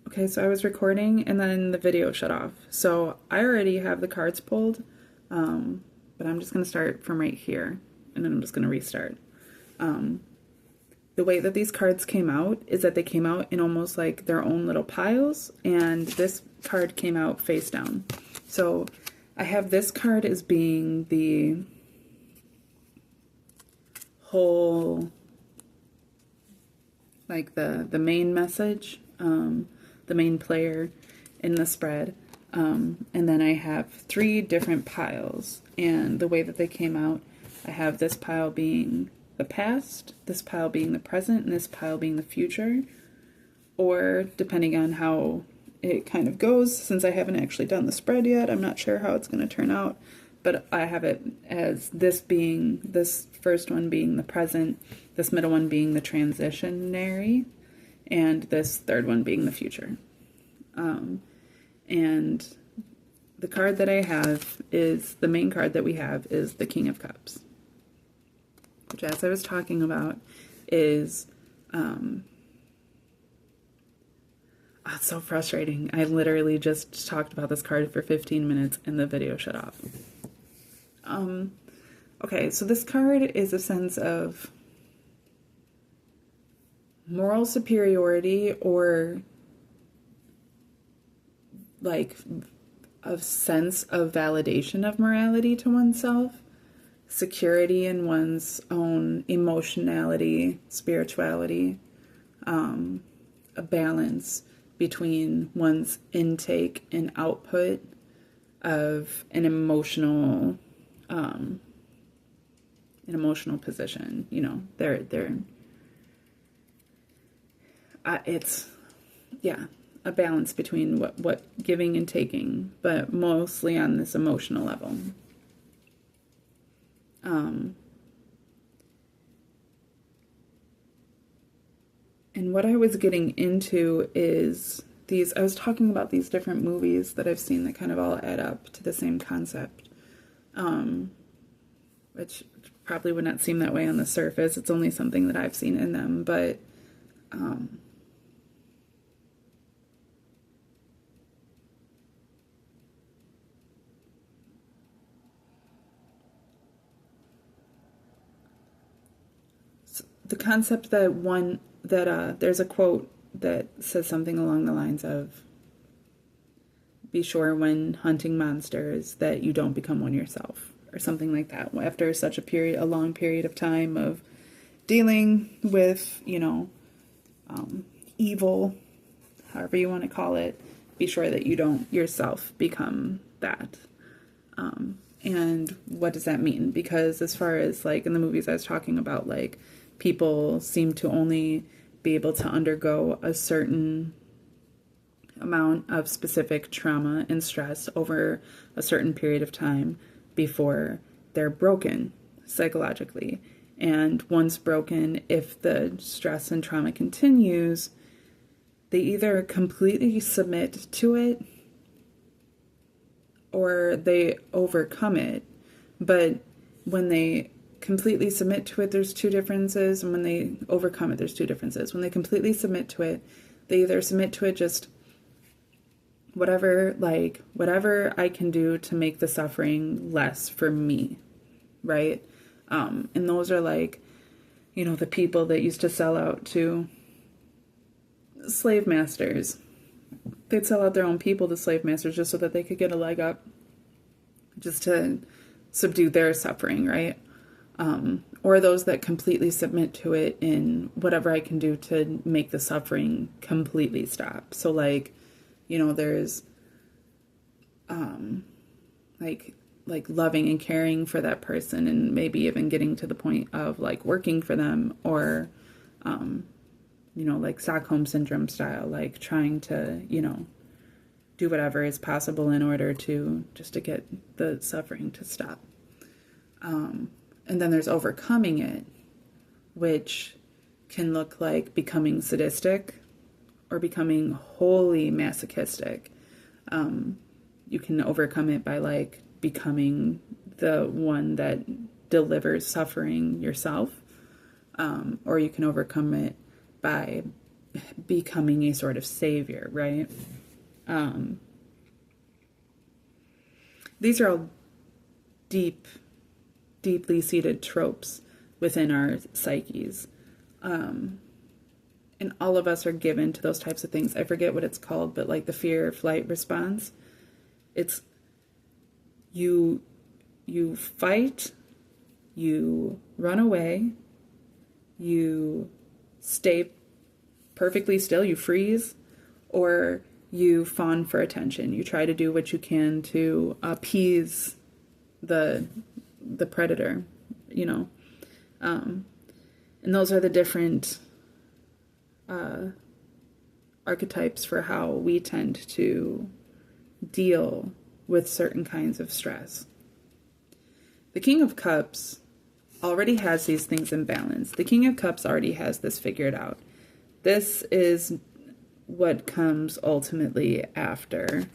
Okay, so I was recording and then the video shut off. So I already have the cards pulled, but I'm just going to start from right here and then I'm just going to restart. The way that these cards came out is that they came out in almost like their own little piles, and this card came out face down. So I have this card as being the whole, like the main message, the main player in the spread. And then I have three different piles, and the way that they came out, I have this pile being the past, this pile being the present, and this pile being the future. Or depending on how it kind of goes, since I haven't actually done the spread yet, I'm not sure how it's going to turn out. But I have it as this first one being the present, this middle one being the transitionary, and this third one being the future. And the card that I have is, the main card that we have is the King of Cups, which, as I was talking about, is, it's so frustrating. I literally just talked about this card for 15 minutes and the video shut off. Okay, so this card is a sense of moral superiority, or like a sense of validation of morality to oneself, security in one's own emotionality, spirituality, a balance between one's intake and output of an emotional position. You know, it's, yeah, a balance between what giving and taking, but mostly on this emotional level. And what I was getting into is I was talking about these different movies that I've seen that kind of all add up to the same concept, which probably would not seem that way on the surface. It's only something that I've seen in them, but the concept that there's a quote that says something along the lines of, be sure when hunting monsters that you don't become one yourself, or something like that. After such a long period of time of dealing with, evil, however you want to call it, be sure that you don't yourself become that. And what does that mean? Because as far as like in the movies I was talking about, like people seem to only be able to undergo a certain amount of specific trauma and stress over a certain period of time before they're broken psychologically. And once broken, if the stress and trauma continues, they either completely submit to it or they overcome it. But when they completely submit to it, there's two differences, and when they overcome it, there's two differences. When they completely submit to it, they either submit to it just whatever I can do to make the suffering less for me, right? And those are like, the people that used to sell out to slave masters. They'd sell out their own people to slave masters just so that they could get a leg up, just to subdue their suffering, right? Or those that completely submit to it in whatever I can do to make the suffering completely stop. So like, there's like loving and caring for that person, and maybe even getting to the point of like working for them, or like Stockholm syndrome style, like trying to do whatever is possible in order to get the suffering to stop. And then there's overcoming it, which can look like becoming sadistic or becoming wholly masochistic. You can overcome it by like becoming the one that delivers suffering yourself, or you can overcome it by becoming a sort of savior, right? These are all deeply seated tropes within our psyches. And all of us are given to those types of things. I forget what it's called, but like the fear flight response. It's you fight, you run away, you stay perfectly still, you freeze, or you fawn for attention. You try to do what you can to appease the predator, you know. And those are the different archetypes for how we tend to deal with certain kinds of stress. The King of Cups already has these things in balance. The King of Cups already has this figured out. This is what comes ultimately after.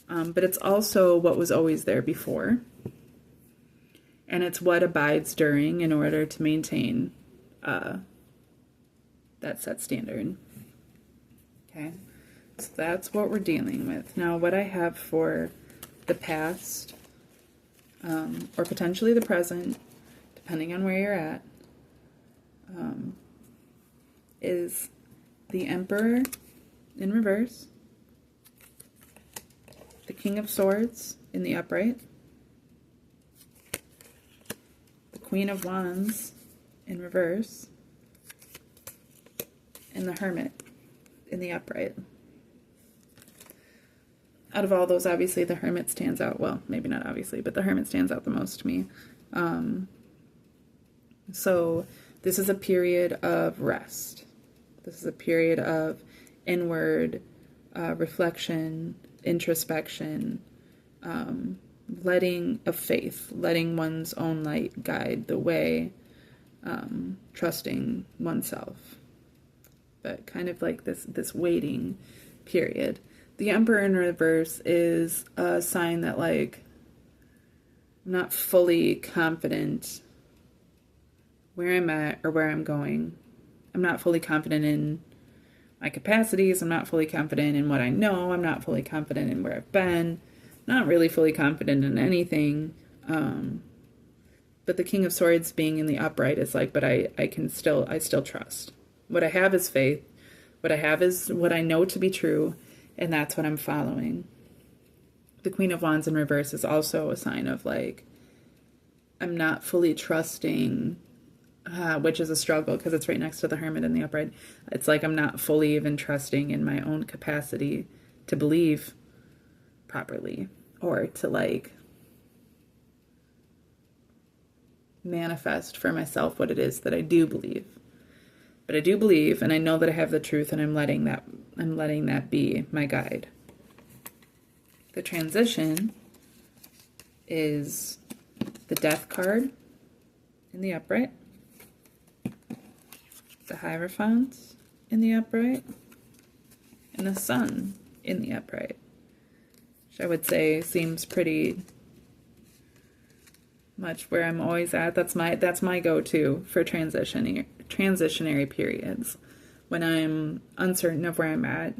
But it's also what was always there before. And it's what abides during in order to maintain that set standard. Okay, so that's what we're dealing with. Now, what I have for the past, or potentially the present, depending on where you're at, is the Emperor in reverse, the King of Swords in the upright, the Queen of Wands in reverse, and the Hermit in the upright. Out of all those, obviously, the Hermit stands out. Well, maybe not obviously, but the Hermit stands out the most to me. So this is a period of rest. This is a period of inward reflection, introspection, letting of faith, letting one's own light guide the way, trusting oneself. But kind of like this waiting period. The Emperor in reverse is a sign that, like, I'm not fully confident where I'm at or where I'm going. I'm not fully confident in my capacities. I'm not fully confident in what I know. I'm not fully confident in where I've been. Not really fully confident in anything. But the King of Swords being in the upright is like, but I still trust. What I have is faith. What I have is what I know to be true, and that's what I'm following. The Queen of Wands in reverse is also a sign of, like, I'm not fully trusting, which is a struggle because it's right next to the Hermit in the upright. It's like I'm not fully even trusting in my own capacity to believe properly or to, like, manifest for myself what it is that I do believe. But I do believe, and I know that I have the truth, and I'm letting that be my guide. The transition is the Death card in the upright, the Hierophant in the upright, and the Sun in the upright, which I would say seems pretty much where I'm always at. That's my go-to for transitionary periods, when I'm uncertain of where I'm at,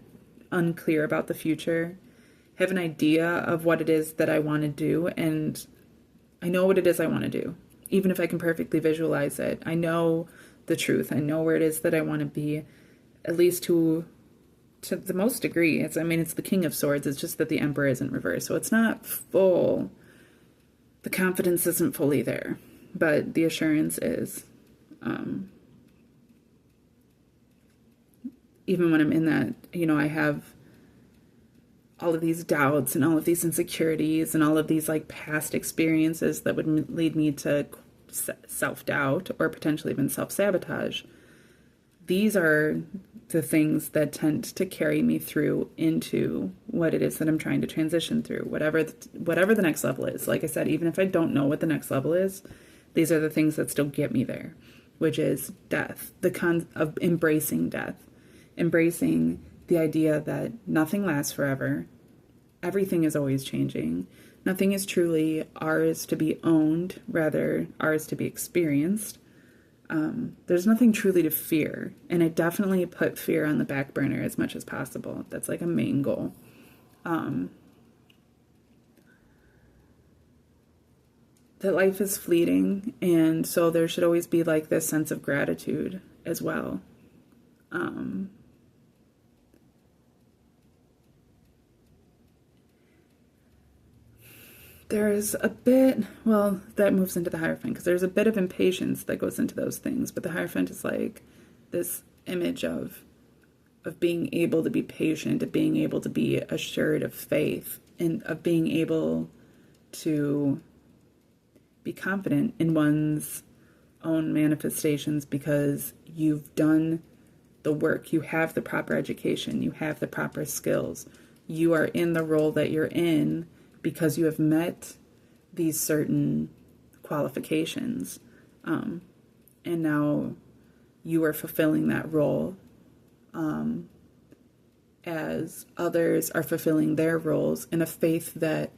unclear about the future, have an idea of what it is that I want to do, and I know what it is I want to do, even if I can perfectly visualize it. I know the truth. I know where it is that I want to be, at least to the most degree. It's the King of Swords. It's just that the Emperor isn't reversed, so it's not full. The confidence isn't fully there, but the assurance is. Even when I'm in that, I have all of these doubts and all of these insecurities and all of these, like, past experiences that would lead me to self-doubt or potentially even self-sabotage. These are the things that tend to carry me through into what it is that I'm trying to transition through, whatever the next level is. Like I said, even if I don't know what the next level is, these are the things that still get me there, which is death, of embracing death, embracing the idea that nothing lasts forever, everything is always changing, nothing is truly ours to be owned, rather ours to be experienced. There's nothing truly to fear. And I definitely put fear on the back burner as much as possible. That's like a main goal. That life is fleeting, and so there should always be like this sense of gratitude as well. There's a bit, well, that moves into the Hierophant, because there's a bit of impatience that goes into those things, but the Hierophant is like this image of being able to be patient, of being able to be assured of faith, and of being able to be confident in one's own manifestations because you've done the work, you have the proper education, you have the proper skills, you are in the role that you're in because you have met these certain qualifications, and now you are fulfilling that role as others are fulfilling their roles in a faith that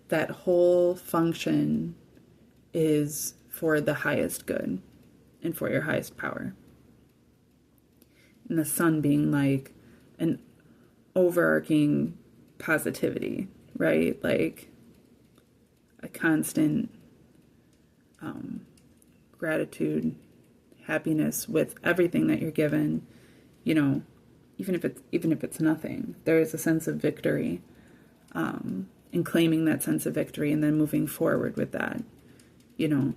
that whole function is for the highest good and for your highest power. And the sun being like an overarching positivity, right? Like a constant gratitude, happiness with everything that you're given, you know, even if it's nothing, there is a sense of victory, and claiming that sense of victory and then moving forward with that, you know,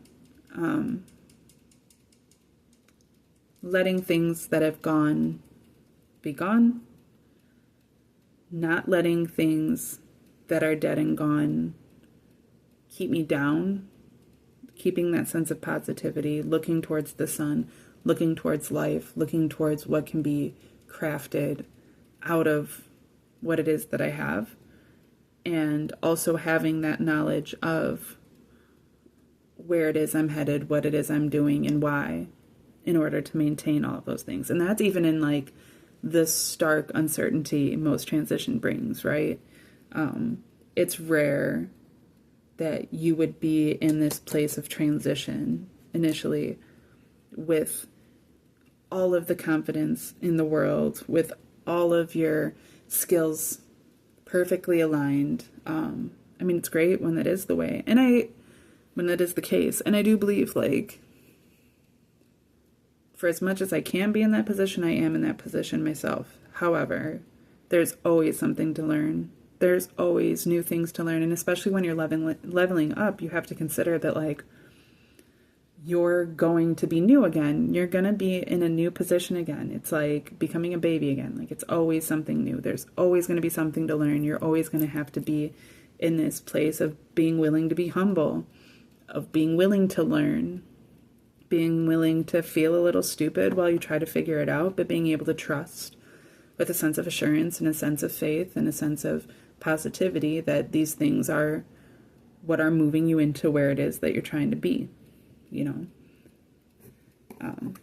letting things that have gone be gone, not letting things that are dead and gone keep me down, keeping that sense of positivity, looking towards the sun, looking towards life, looking towards what can be crafted out of what it is that I have, and also having that knowledge of where it is I'm headed, what it is I'm doing, and why, in order to maintain all of those things. And that's even in like the stark uncertainty most transition brings, right? It's rare that you would be in this place of transition initially with all of the confidence in the world, with all of your skills perfectly aligned. I mean, it's great when that is the way, and when that is the case. And I do believe, like, for as much as I can be in that position, I am in that position myself. However, there's always something to learn. There's always new things to learn. And especially when you're leveling up, you have to consider that, like, you're going to be new again. You're going to be in a new position again. It's like becoming a baby again. Like, it's always something new. There's always going to be something to learn. You're always going to have to be in this place of being willing to be humble, of being willing to learn, being willing to feel a little stupid while you try to figure it out, but being able to trust with a sense of assurance and a sense of faith and a sense of positivity that these things are what are moving you into where it is that you're trying to be, you know. And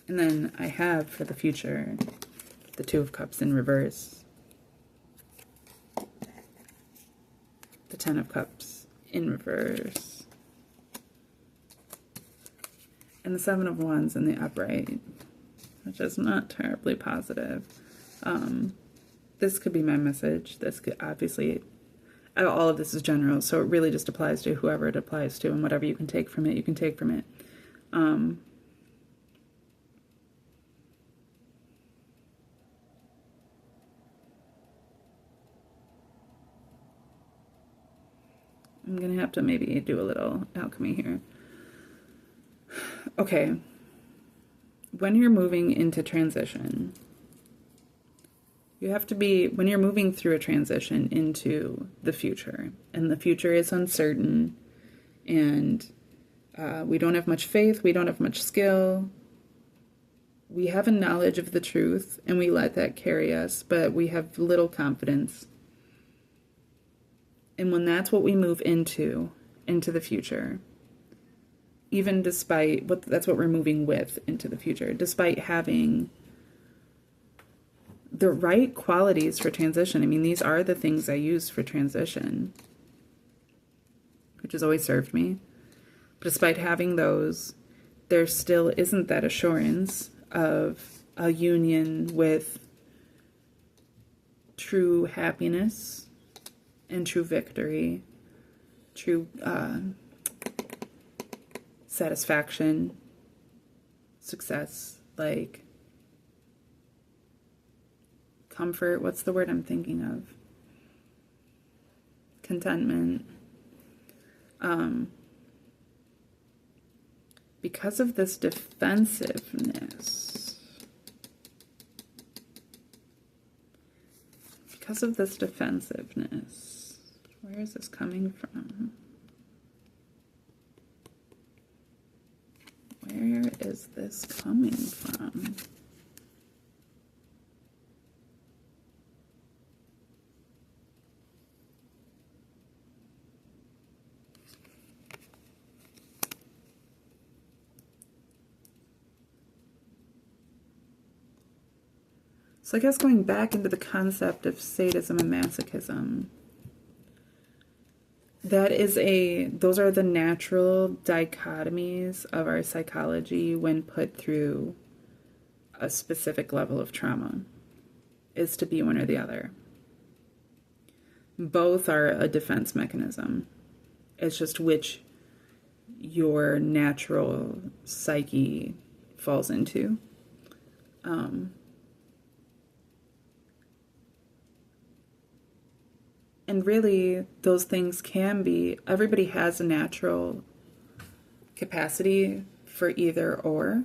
then I have for the future the Two of Cups in reverse, the Ten of Cups in reverse, and the Seven of Wands in the upright, which is not terribly positive. This could be my message. This could, obviously, all of this is general, so it really just applies to whoever it applies to, and whatever you can take from it, you can take from it. I'm going to have to maybe do a little alchemy here. Okay. When you're moving into transition, you have to be, when you're moving through a transition into the future, and the future is uncertain, and we don't have much faith, we don't have much skill, we have a knowledge of the truth, and we let that carry us, but we have little confidence. And when that's what we move into the future, even despite that's what we're moving with into the future, despite having the right qualities for transition. I mean, these are the things I use for transition, which has always served me. But despite having those, there still isn't that assurance of a union with true happiness and true victory, true satisfaction, success, like comfort. What's the word I'm thinking of? Contentment. Because of this defensiveness, where is this coming from? Where is this coming from? So I guess going back into the concept of sadism and masochism, those are the natural dichotomies of our psychology when put through a specific level of trauma, is to be one or the other. Both are a defense mechanism. It's just which your natural psyche falls into. And really, those things can be, everybody has a natural capacity for either or.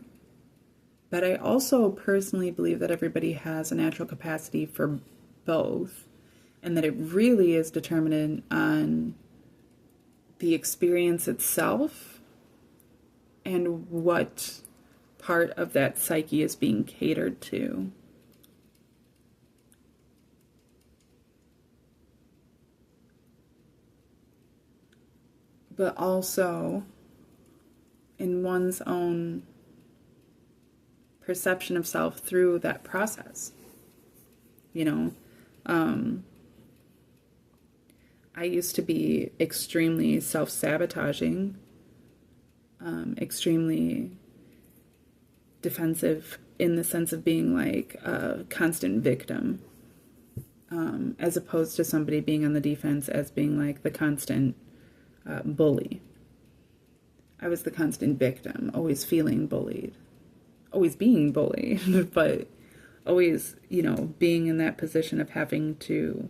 But I also personally believe that everybody has a natural capacity for both. And that it really is determined on the experience itself and what part of that psyche is being catered to. But also in one's own perception of self through that process. You know, I used to be extremely self-sabotaging, extremely defensive in the sense of being like a constant victim, as opposed to somebody being on the defense as being like the constant bully. I was the constant victim, always feeling bullied, always being bullied, but always, being in that position of having to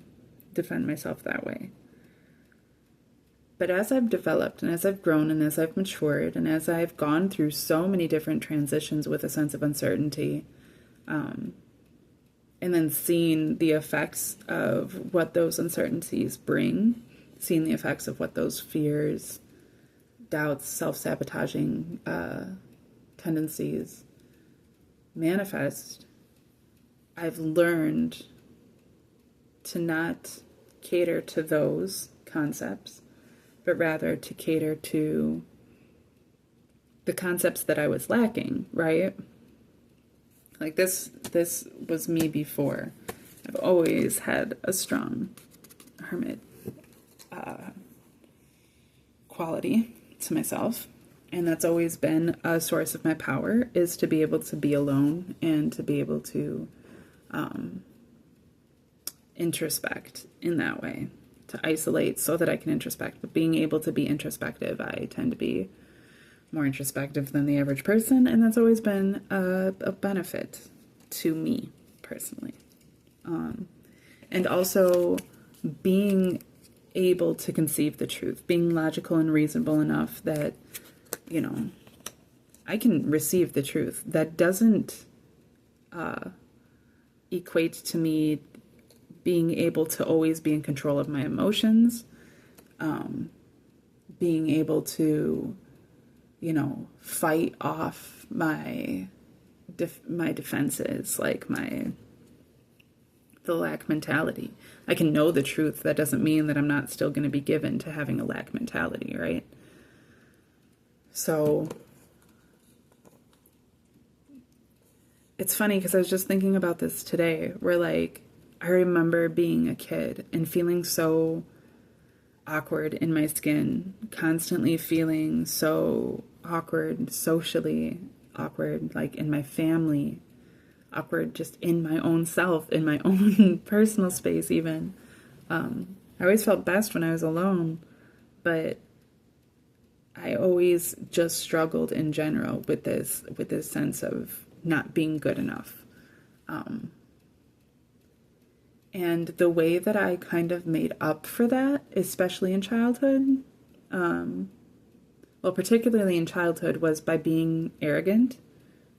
defend myself that way. But as I've developed and as I've grown and as I've matured and as I've gone through so many different transitions with a sense of uncertainty, and then seen the effects of what those uncertainties bring, seeing the effects of what those fears, doubts, self-sabotaging tendencies manifest, I've learned to not cater to those concepts, but rather to cater to the concepts that I was lacking, right? Like this was me before. I've always had a strong hermit quality to myself, and that's always been a source of my power, is to be able to be alone and to be able to introspect in that way, to isolate so that I can introspect. But being able to be introspective, I tend to be more introspective than the average person, and that's always been a benefit to me personally. And also being able to conceive the truth, being logical and reasonable enough that, I can receive the truth. That doesn't equate to me being able to always be in control of my emotions, being able to, fight off my defenses, like the lack mentality. I can know the truth. That doesn't mean that I'm not still going to be given to having a lack mentality, right? So it's funny because I was just thinking about this today, where I remember being a kid and feeling so awkward in my skin, constantly feeling so awkward socially, awkward like in my family, awkward just in my own self, in my own personal space even. I always felt best when I was alone, but I always just struggled in general with this sense of not being good enough. And the way that I kind of made up for that, especially in childhood, well, particularly in childhood, was by being arrogant,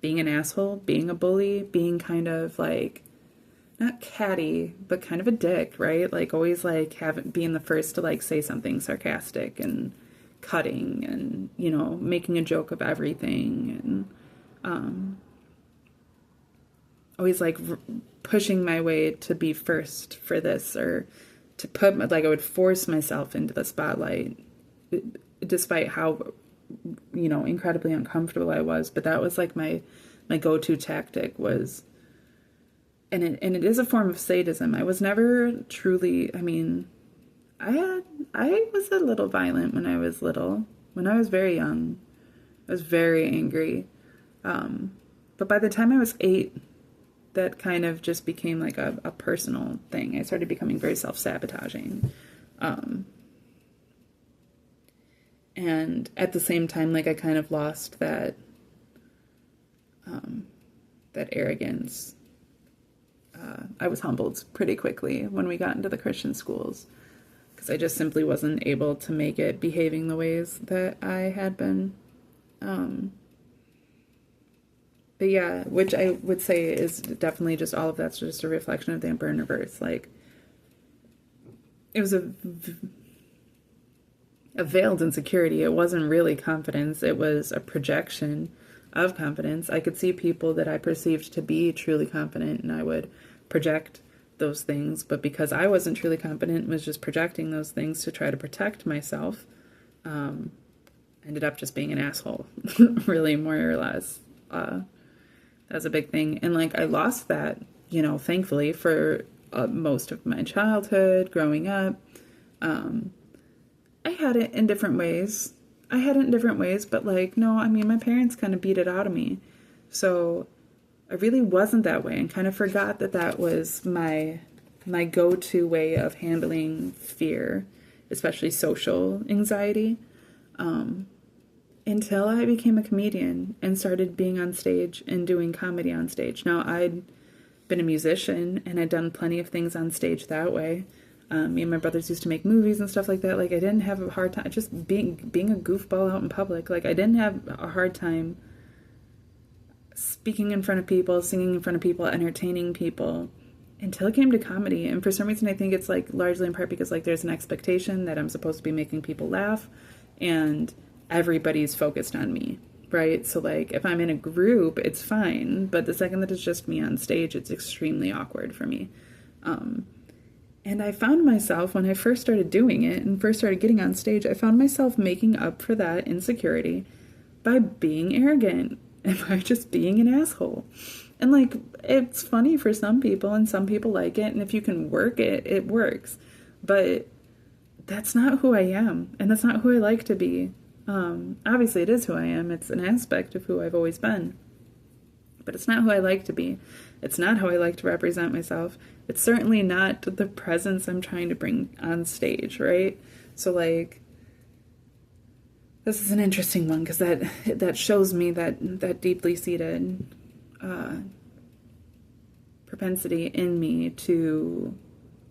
being an asshole, being a bully, being kind of like, not catty, but kind of a dick, right? Like always like being the first to like say something sarcastic and cutting and, you know, making a joke of everything, and always like pushing my way to be first for this, or to put, like I would force myself into the spotlight despite how, you know, incredibly uncomfortable I was. But that was like my go-to tactic was, and it is a form of sadism. I was never truly, I mean, I was a little violent when I was little. When I was very young, I was very angry. But by the time I was 8, that kind of just became like a personal thing. I started becoming very self-sabotaging. And at the same time, like I kind of lost that arrogance. I was humbled pretty quickly when we got into the Christian schools, because I just simply wasn't able to make it behaving the ways that I had been. But yeah, which I would say is definitely just all of that's just a reflection of the Emperor in reverse. Like, it was a veiled insecurity. It wasn't really confidence. It was a projection of confidence. I could see people that I perceived to be truly confident, and I would project those things. But because I wasn't truly confident and was just projecting those things to try to protect myself, ended up just being an asshole, really, more or less. That's a big thing. And like, I lost that, you know, thankfully, for most of my childhood, growing up. I had it in different ways. But like, no, I mean, my parents kind of beat it out of me. So I really wasn't that way, and kind of forgot that that was my go-to way of handling fear, especially social anxiety. Until I became a comedian and started being on stage and doing comedy on stage. Now, I'd been a musician and I'd done plenty of things on stage that way. Me and my brothers used to make movies and stuff like that. Like, I didn't have a hard time just being a goofball out in public. Like, I didn't have a hard time speaking in front of people, singing in front of people, entertaining people, until it came to comedy. And for some reason, I think it's like largely in part because like there's an expectation that I'm supposed to be making people laugh, and everybody's focused on me, right? So like, if I'm in a group, it's fine, but the second that it's just me on stage, it's extremely awkward for me. And I found myself, when I first started doing it and first started getting on stage, I found myself making up for that insecurity by being arrogant and by just being an asshole. And like, it's funny for some people, and some people like it, and if you can work it, it works. But that's not who I am, and that's not who I like to be. Obviously it is who I am. It's an aspect of who I've always been, but it's not who I like to be. It's not how I like to represent myself. It's certainly not the presence I'm trying to bring on stage, right? So like, this is an interesting one, because that shows me that deeply seated propensity in me to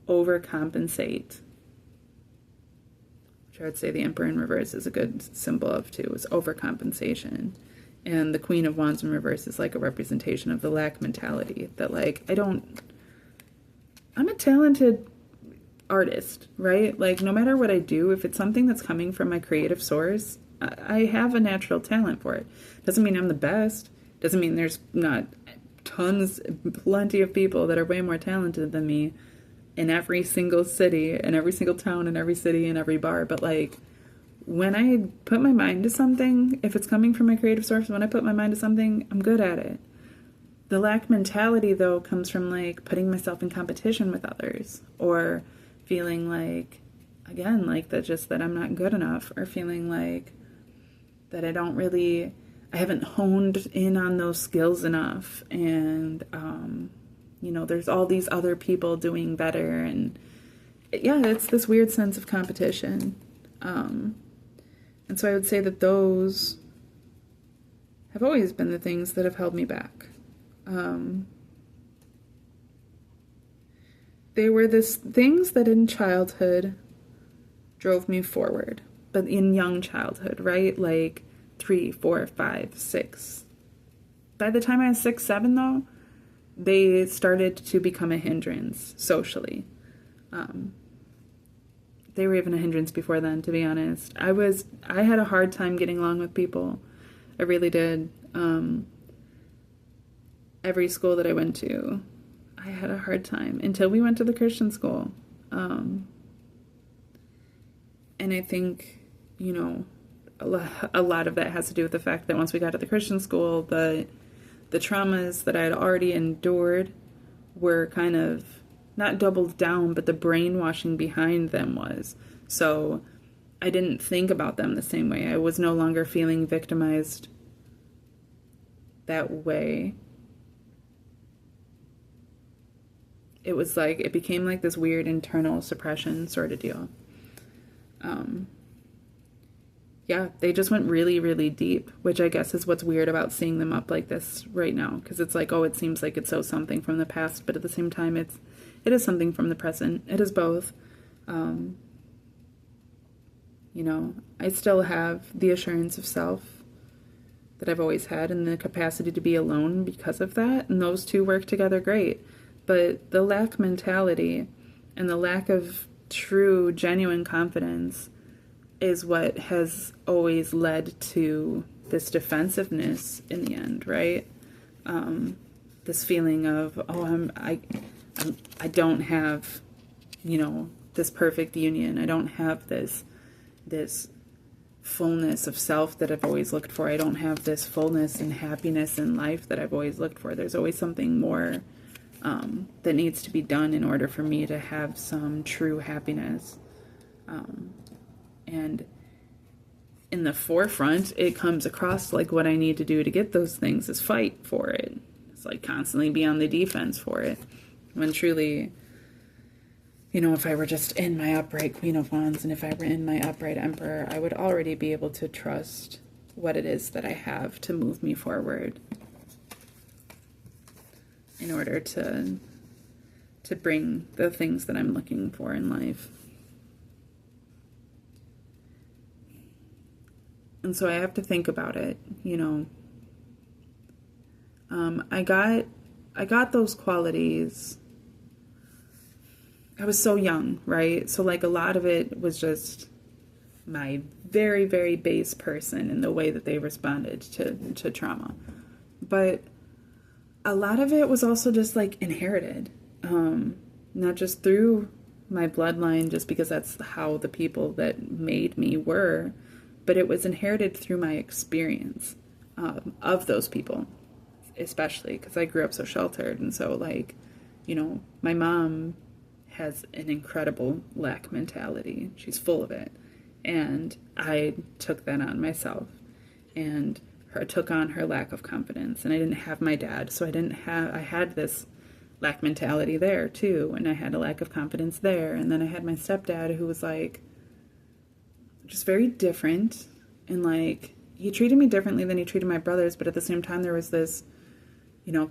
overcompensate, which I would say the Emperor in reverse is a good symbol of too, is overcompensation. And the Queen of Wands in reverse is like a representation of the lack mentality, that like, I'm a talented artist, right? Like, no matter what I do, if it's something that's coming from my creative source, I have a natural talent for it. Doesn't mean I'm the best. Doesn't mean there's not plenty of people that are way more talented than me in every single city, in every single town, in every city, in every bar. But like, when I put my mind to something, if it's coming from my creative source, when I put my mind to something, I'm good at it. The lack mentality, though, comes from like putting myself in competition with others, or feeling like again, like that I'm not good enough, or feeling like that I haven't honed in on those skills enough. And, there's all these other people doing better. And yeah, it's this weird sense of competition. And so I would say that those have always been the things that have held me back. They were things that in childhood drove me forward, but in young childhood, right? Like 3, 4, 5, 6. By the time I was 6, 7, though, they started to become a hindrance socially. They were even a hindrance before then, to be honest. I had a hard time getting along with people. I really did. Every school that I went to, I had a hard time until we went to the Christian school. And I think, a lot of that has to do with the fact that once we got to the Christian school, the traumas that I had already endured were kind of not doubled down, but the brainwashing behind them was. So I didn't think about them the same way. I was no longer feeling victimized that way. It was like, it became like this weird internal suppression sort of deal. Yeah, they just went really, really deep, which I guess is what's weird about seeing them up like this right now. Because it's like, oh, it seems like it's so something from the past, but at the same time, it is something from the present. It is both. I still have the assurance of self that I've always had and the capacity to be alone because of that. And those two work together great. But the lack mentality and the lack of true, genuine confidence is what has always led to this defensiveness in the end, right? This feeling of, oh, I don't have, this perfect union. I don't have this fullness of self that I've always looked for. I don't have this fullness and happiness in life that I've always looked for. There's always something more that needs to be done in order for me to have some true happiness. And in the forefront, it comes across like what I need to do to get those things is fight for it. It's like constantly be on the defense for it. When truly, if I were just in my upright Queen of Wands and if I were in my upright Emperor, I would already be able to trust what it is that I have to move me forward in order to bring the things that I'm looking for in life. And so I have to think about it, I got those qualities. I was so young, right? So like a lot of it was just my very, very base person and the way that they responded to trauma. But a lot of it was also just like inherited, not just through my bloodline, just because that's how the people that made me were, but it was inherited through my experience of those people, especially because I grew up so sheltered. And so like, my mom has an incredible lack mentality. She's full of it. And I took that on myself and took on her lack of confidence. And I didn't have my dad, so I had this lack mentality there too. And I had a lack of confidence there. And then I had my stepdad who was like, just very different. And like, he treated me differently than he treated my brothers. But at the same time, there was this,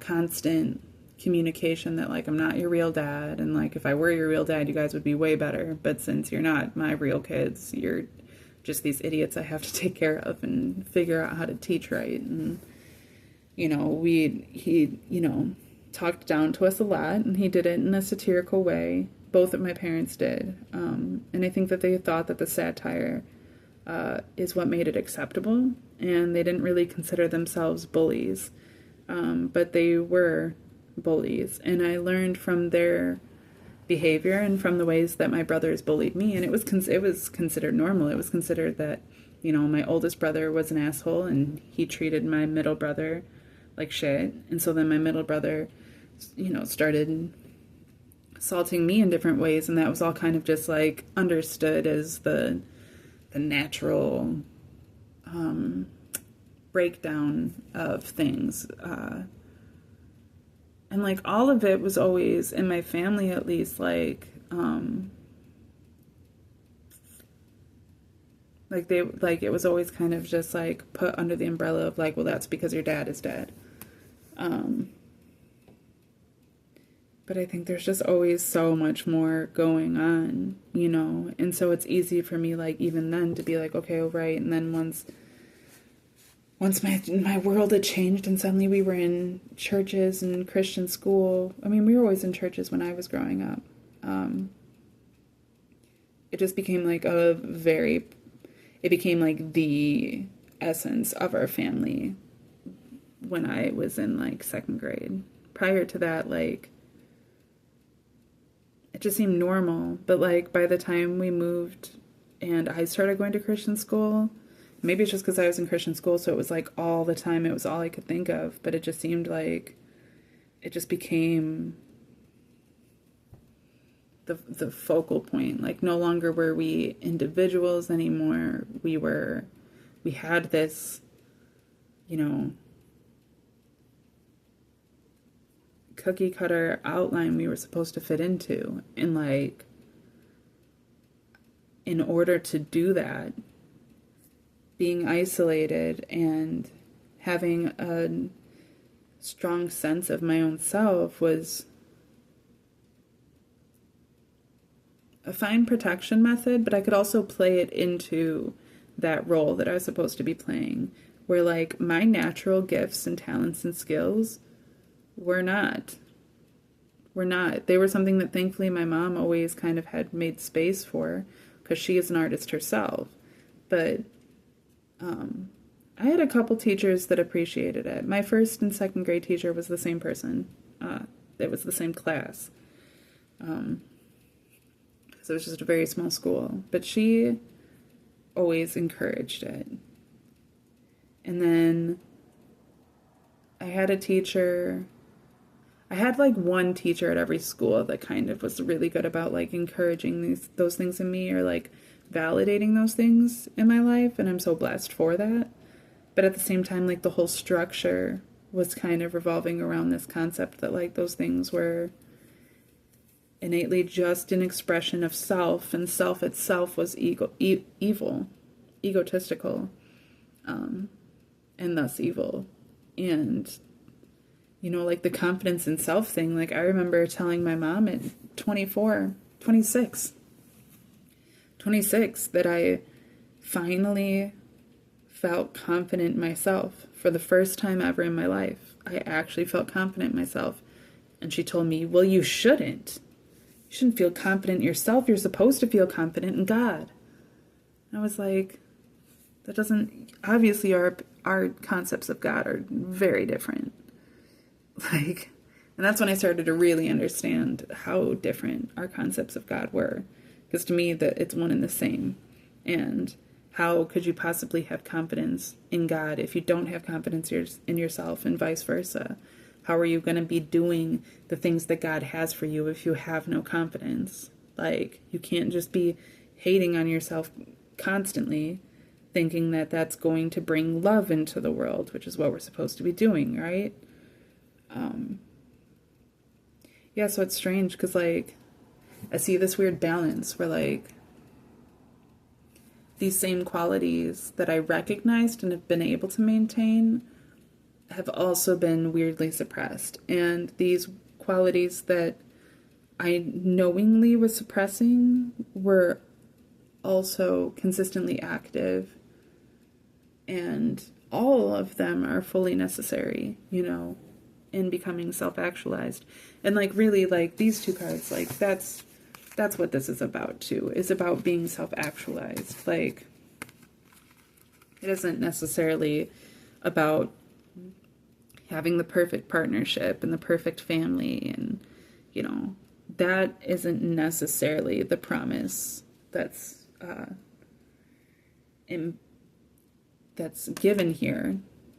constant communication that like, I'm not your real dad, and like if I were your real dad, you guys would be way better, but since you're not my real kids, you're just these idiots I have to take care of and figure out how to teach right. And he talked down to us a lot, and he did it in a satirical way. Both of my parents did, and I think that they thought that the satire is what made it acceptable, and they didn't really consider themselves bullies, but they were bullies. And I learned from their behavior and from the ways that my brothers bullied me, and it was considered normal. It was considered that my oldest brother was an asshole and he treated my middle brother like shit. And so then my middle brother started assaulting me in different ways, and that was all kind of just like understood as the natural breakdown of things. And like all of it was always, in my family at least, like it was always kind of just like put under the umbrella of like, well, that's because your dad is dead. But I think there's just always so much more going on, you know? And so it's easy for me, like, even then to be like, okay, all right. And then once my world had changed and suddenly we were in churches and Christian school. I mean, we were always in churches when I was growing up. It just became like it became like the essence of our family when I was in like second grade. Prior to that, like, it just seemed normal. But like by the time we moved and I started going to Christian school, maybe it's just because I was in Christian school, so it was like all the time, it was all I could think of, but it just seemed like it just became the focal point. Like no longer were we individuals anymore. We had this, you know, cookie cutter outline we were supposed to fit into. And like, in order to do that, being isolated and having a strong sense of my own self was a fine protection method, but I could also play it into that role that I was supposed to be playing, where like my natural gifts and talents and skills were not. They were something that thankfully my mom always kind of had made space for, because she is an artist herself. But I had a couple teachers that appreciated it. My first and second grade teacher was the same person. It was the same class. So it was just a very small school. But she always encouraged it. And then I had like one teacher at every school that kind of was really good about like encouraging those things in me, or like validating those things in my life, and I'm so blessed for that. But at the same time, like the whole structure was kind of revolving around this concept that like those things were innately just an expression of self, and self itself was evil, egotistical, and thus evil. And you know, like the confidence in self thing, like I remember telling my mom at 26 that I finally felt confident in myself for the first time ever in my life. I actually felt confident in myself. And she told me, well, you shouldn't. You shouldn't feel confident in yourself. You're supposed to feel confident in God. And I was like, that doesn't, obviously our concepts of God are very different. Like, and that's when I started to really understand how different our concepts of God were. Because to me, that it's one and the same. And how could you possibly have confidence in God if you don't have confidence in yourself, and vice versa? How are you going to be doing the things that God has for you if you have no confidence? Like, you can't just be hating on yourself constantly, thinking that that's going to bring love into the world, which is what we're supposed to be doing, right? Yeah, so it's strange because, like, I see this weird balance where, like, these same qualities that I recognized and have been able to maintain have also been weirdly suppressed. And these qualities that I knowingly was suppressing were also consistently active. And all of them are fully necessary, you know, in becoming self-actualized. And like really, like these two cards, like that's what this is about too, is about being self-actualized. Like, it isn't necessarily about having the perfect partnership and the perfect family, and you know, that isn't necessarily the promise that's given here.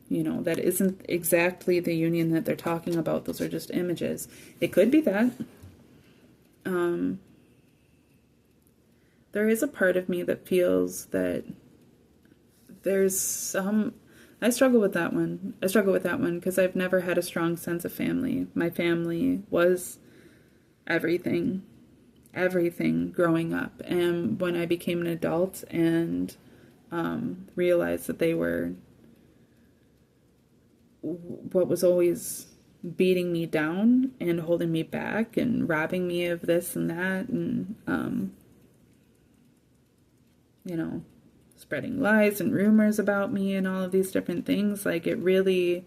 You know, that isn't exactly the union that they're talking about. Those are just images. It could be that. there is a part of me that feels that there's some, I struggle with that one. I struggle with that one because I've never had a strong sense of family. My family was everything, everything growing up. And when I became an adult and realized that they were what was always beating me down and holding me back and robbing me of this and that and, you know, spreading lies and rumors about me and all of these different things, like it really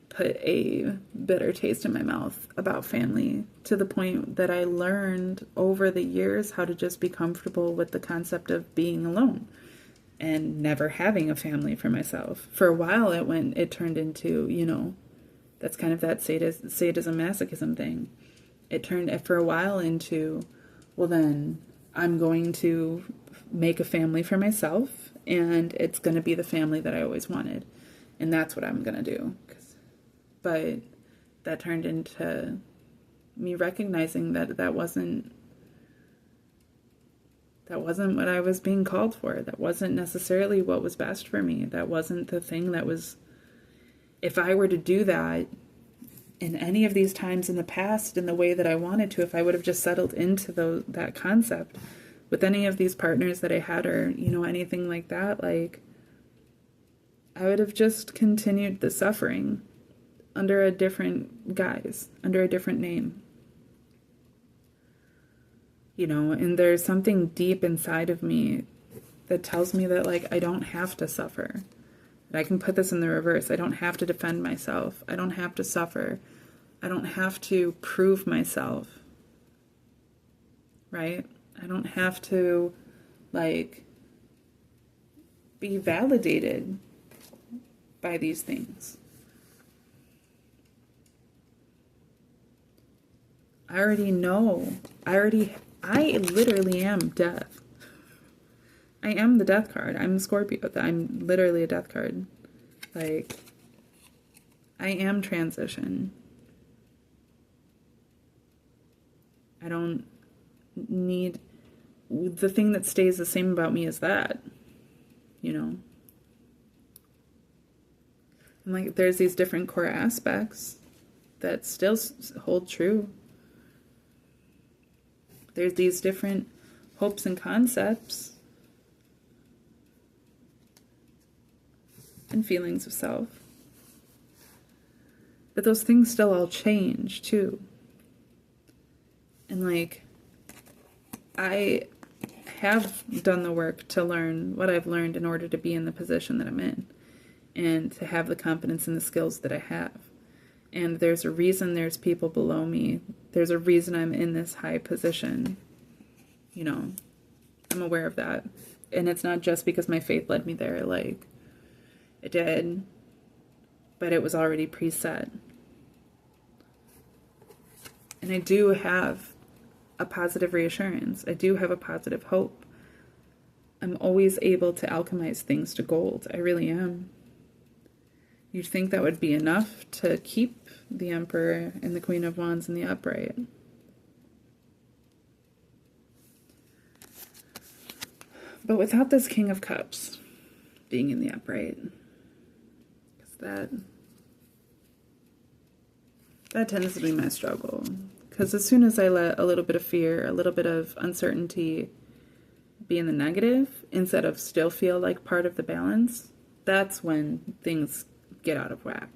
put a bitter taste in my mouth about family, to the point that I learned over the years how to just be comfortable with the concept of being alone and never having a family for myself. For a while it turned into, you know, that's kind of that sadism masochism thing. It turned for a while into, well then I'm going to make a family for myself and it's going to be the family that I always wanted. And that's what I'm going to do. But that turned into me recognizing that that wasn't what I was being called for. That wasn't necessarily what was best for me. That wasn't the thing that was, if I were to do that in any of these times in the past in the way that I wanted to, if I would have just settled into that concept with any of these partners that I had, or, you know, anything like that, like, I would have just continued the suffering under a different guise, under a different name. You know, and there's something deep inside of me that tells me that, like, I don't have to suffer. That I can put this in the reverse. I don't have to defend myself. I don't have to suffer. I don't have to prove myself. Right? I don't have to, like, be validated by these things. I already know. I literally am death. I am the death card. I'm Scorpio. I'm literally a death card. Like, I am transition. I don't need, the thing that stays the same about me is that, you know. And like, there's these different core aspects that still hold true. There's these different hopes and concepts and feelings of self. But those things still all change too. And like, I have done the work to learn what I've learned in order to be in the position that I'm in and to have the confidence and the skills that I have. And there's a reason there's people below me. There's a reason I'm in this high position. You know, I'm aware of that. And it's not just because my faith led me there. Like, it did. But it was already preset. And I do have a positive reassurance. I do have a positive hope. I'm always able to alchemize things to gold. I really am. You'd think that would be enough to keep the Emperor and the Queen of Wands in the upright. But without this King of Cups being in the upright, because that tends to be my struggle. Because as soon as I let a little bit of fear, a little bit of uncertainty be in the negative, instead of still feel like part of the balance, that's when things get out of whack.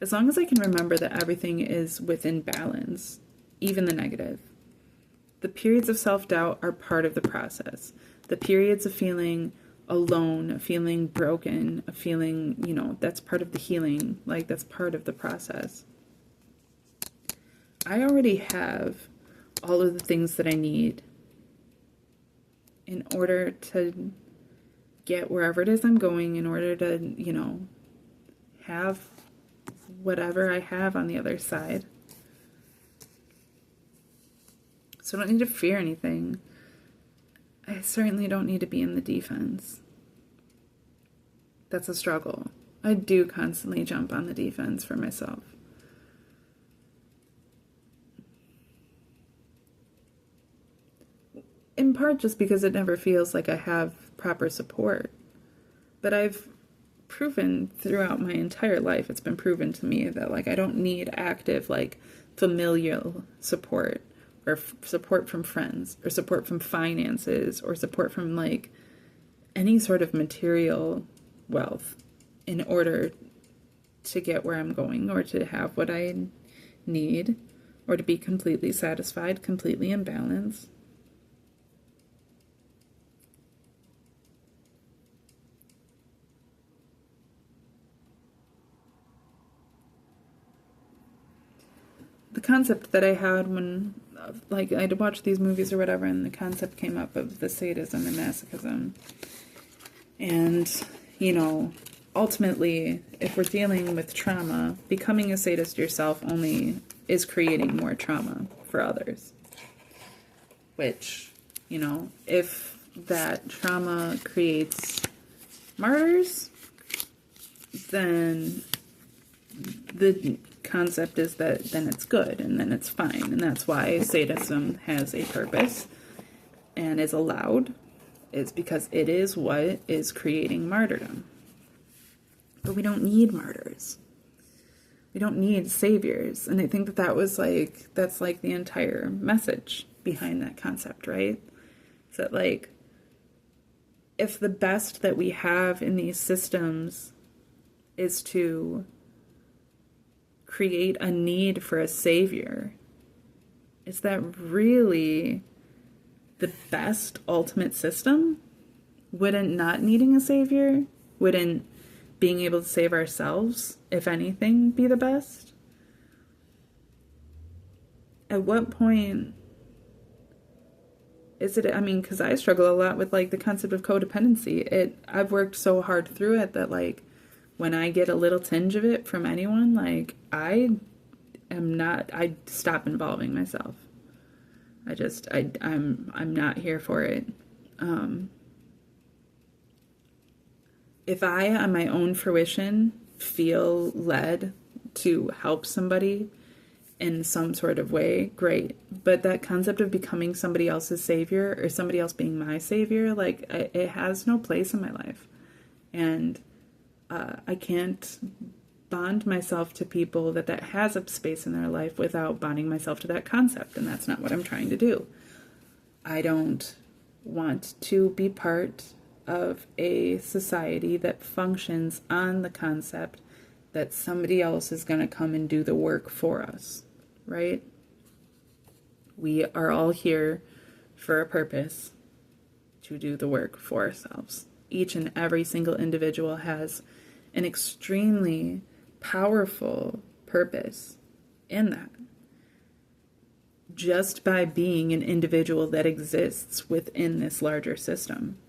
As long as I can remember that everything is within balance, even the negative. The periods of self-doubt are part of the process. The periods of feeling alone, of feeling broken, of feeling, you know, that's part of the healing. Like, that's part of the process. I already have all of the things that I need in order to get wherever it is I'm going, in order to, you know, have whatever I have on the other side. So I don't need to fear anything. I certainly don't need to be in the defense. That's a struggle. I do constantly jump on the defense for myself. in part just because it never feels like I have proper support. But I've proven throughout my entire life, it's been proven to me that, like, I don't need active, like, familial support, or support from friends, or support from finances, or support from, like, any sort of material wealth in order to get where I'm going, or to have what I need, or to be completely satisfied, completely in balance. The concept that I had when, like, I'd watch these movies or whatever, and the concept came up of the sadism and masochism. And, you know, ultimately, if we're dealing with trauma, becoming a sadist yourself only is creating more trauma for others. Which, you know, if that trauma creates martyrs, then the concept is that then it's good and then it's fine. And that's why sadism has a purpose and is allowed, is because it is what is creating martyrdom. But we don't need martyrs. We don't need saviors. And I think that that was like, that's like the entire message behind that concept, right? Is that, like, if the best that we have in these systems is to create a need for a savior, is that really the best ultimate system? Wouldn't not needing a savior, wouldn't being able to save ourselves, if anything, be the best? At what point is it, I mean, because I struggle a lot with, like, the concept of codependency. I've worked so hard through it that, like, when I get a little tinge of it from anyone, like, I stop involving myself. I'm not here for it. If I, on my own fruition, feel led to help somebody in some sort of way, great. But that concept of becoming somebody else's savior, or somebody else being my savior, like, it has no place in my life. And I can't bond myself to people that has a space in their life without bonding myself to that concept, and that's not what I'm trying to do. I don't want to be part of a society that functions on the concept that somebody else is going to come and do the work for us, right? We are all here for a purpose, to do the work for ourselves. Each and every single individual has an extremely powerful purpose in that. Just by being an individual that exists within this larger system.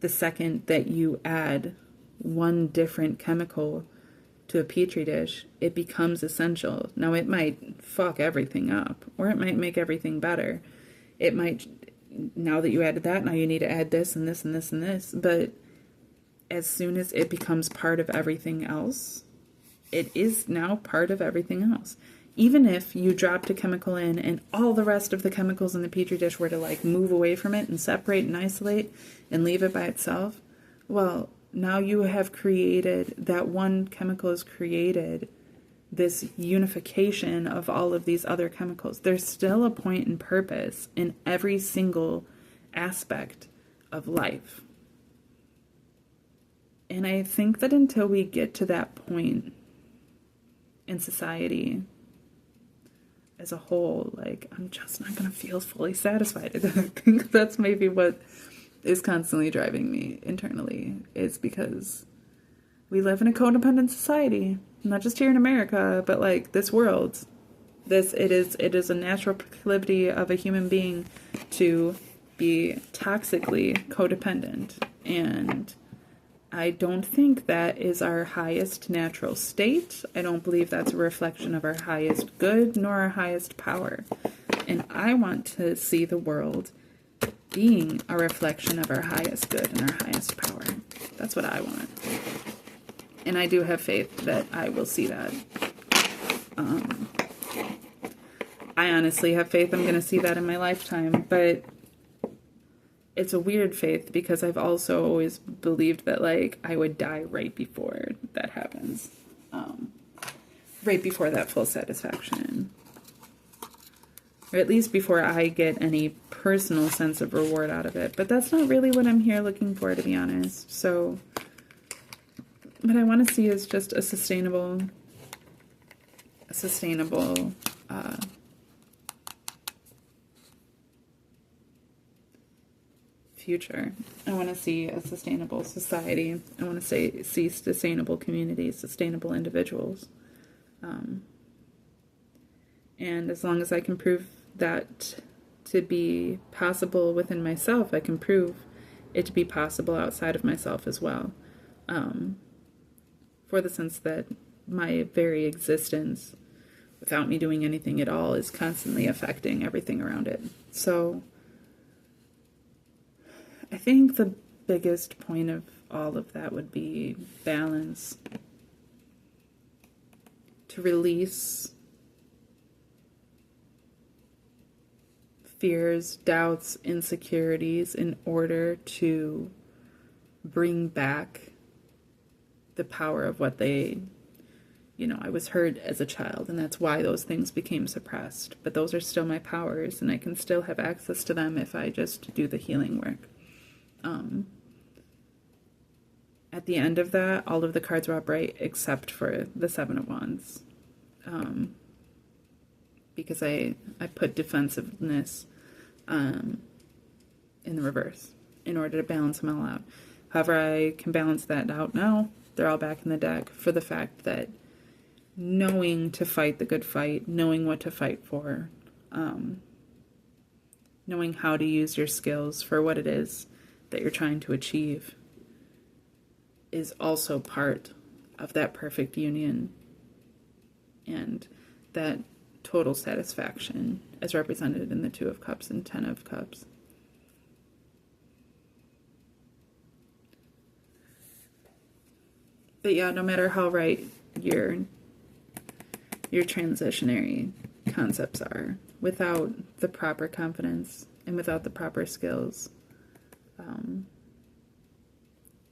The second that you add one different chemical to a petri dish, it becomes essential. Now, it might fuck everything up, or it might make everything better. It might, now that you added that, now you need to add this and this and this and this. But as soon as it becomes part of everything else, it is now part of everything else. Even if you dropped a chemical in and all the rest of the chemicals in the petri dish were to, like, move away from it and separate and isolate and leave it by itself, well, now you have created, that one chemical has created this unification of all of these other chemicals. There's still a point and purpose in every single aspect of life. And I think that until we get to that point in society as a whole, like, I'm just not going to feel fully satisfied. I think that's maybe what is constantly driving me internally, is because we live in a codependent society, not just here in America, but, like, this world. It is a natural proclivity of a human being to be toxically codependent, and I don't think that is our highest natural state. I don't believe that's a reflection of our highest good nor our highest power. And I want to see the world being a reflection of our highest good and our highest power. That's what I want. And I do have faith that I will see that. I honestly have faith I'm going to see that in my lifetime, but it's a weird faith because I've also always believed that, like, I would die right before that happens. Right before that full satisfaction. Or at least before I get any personal sense of reward out of it. But that's not really what I'm here looking for, to be honest. So, what I want to see is just a sustainable future. I want to see a sustainable society. I want to see sustainable communities, sustainable individuals. And as long as I can prove that to be possible within myself, I can prove it to be possible outside of myself as well. For the sense that my very existence, without me doing anything at all, is constantly affecting everything around it. So I think the biggest point of all of that would be balance. To release fears, doubts, insecurities in order to bring back the power of what they, I was hurt as a child, and that's why those things became suppressed. But those are still my powers, and I can still have access to them if I just do the healing work. At the end of that, all of the cards were upright except for the Seven of Wands. Because I put defensiveness in the reverse in order to balance them all out. However, I can balance that out now. They're all back in the deck for the fact that knowing to fight the good fight, knowing what to fight for, knowing how to use your skills for what it is that you're trying to achieve is also part of that perfect union and that total satisfaction as represented in the Two of Cups and Ten of Cups. But yeah, no matter how right your transitionary concepts are, without the proper confidence and without the proper skills,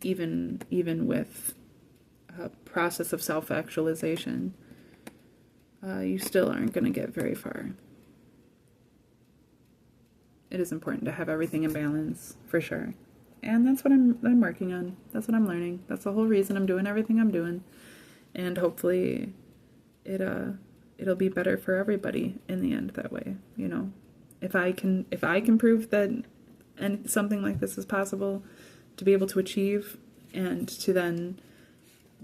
even with a process of self-actualization, you still aren't going to get very far. It is important to have everything in balance, for sure. And that's what I'm working on. That's what I'm learning. That's the whole reason I'm doing everything I'm doing. And hopefully it'll be better for everybody in the end that way, If I can prove that something like this is possible to be able to achieve and to then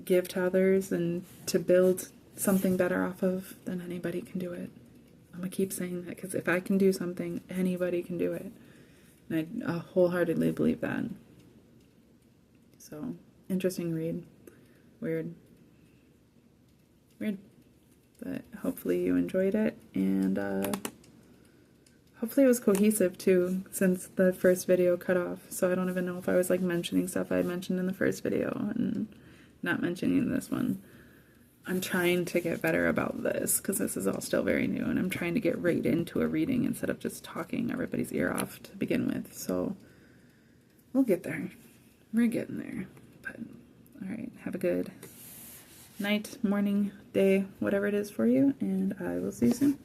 give to others and to build something better off of, then anybody can do it. I'm going to keep saying that because if I can do something, anybody can do it. And I wholeheartedly believe that. So, interesting read. Weird. But hopefully you enjoyed it. And hopefully it was cohesive too, since the first video cut off. So I don't even know if I was mentioning stuff I had mentioned in the first video and not mentioning in this one. I'm trying to get better about this because this is all still very new, and I'm trying to get right into a reading instead of just talking everybody's ear off to begin with. So we'll get there. We're getting there. But all right, have a good night, morning, day, whatever it is for you, and I will see you soon.